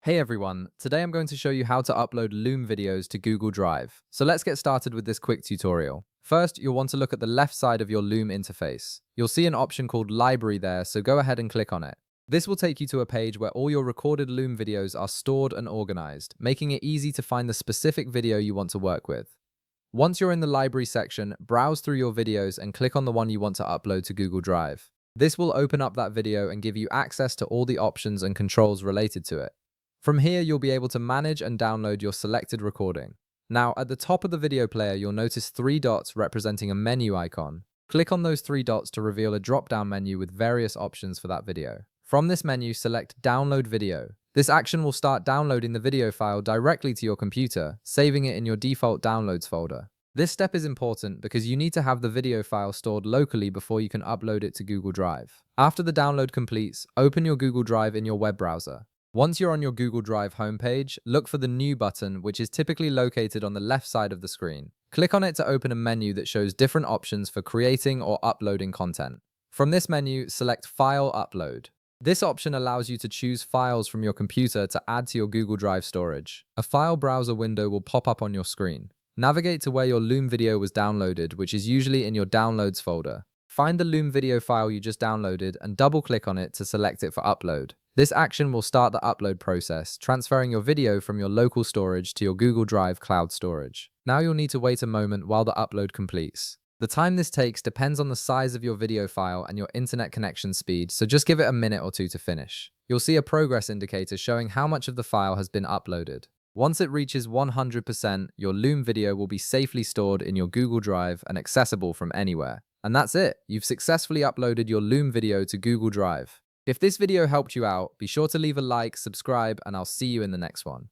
Hey everyone, today I'm going to show you how to upload Loom videos to Google Drive. So let's get started with this quick tutorial. First, you'll want to look at the left side of your Loom interface. You'll see an option called Library there, so go ahead and click on it. This will take you to a page where all your recorded Loom videos are stored and organized, making it easy to find the specific video you want to work with. Once you're in the library section, browse through your videos and click on the one you want to upload to Google Drive. This will open up that video and give you access to all the options and controls related to it. From here, you'll be able to manage and download your selected recording. Now, at the top of the video player, you'll notice three dots representing a menu icon. Click on those three dots to reveal a drop-down menu with various options for that video. From this menu, select Download Video. This action will start downloading the video file directly to your computer, saving it in your default downloads folder. This step is important because you need to have the video file stored locally before you can upload it to Google Drive. After the download completes, open your Google Drive in your web browser. Once you're on your Google Drive homepage, look for the New button, which is typically located on the left side of the screen. Click on it to open a menu that shows different options for creating or uploading content. From this menu, select File Upload. This option allows you to choose files from your computer to add to your Google Drive storage. A file browser window will pop up on your screen. Navigate to where your Loom video was downloaded, which is usually in your Downloads folder. Find the Loom video file you just downloaded and double-click on it to select it for upload. This action will start the upload process, transferring your video from your local storage to your Google Drive cloud storage. Now you'll need to wait a moment while the upload completes. The time this takes depends on the size of your video file and your internet connection speed, so just give it a minute or two to finish. You'll see a progress indicator showing how much of the file has been uploaded. Once it reaches 100%, your Loom video will be safely stored in your Google Drive and accessible from anywhere. And that's it! You've successfully uploaded your Loom video to Google Drive. If this video helped you out, be sure to leave a like, subscribe, and I'll see you in the next one.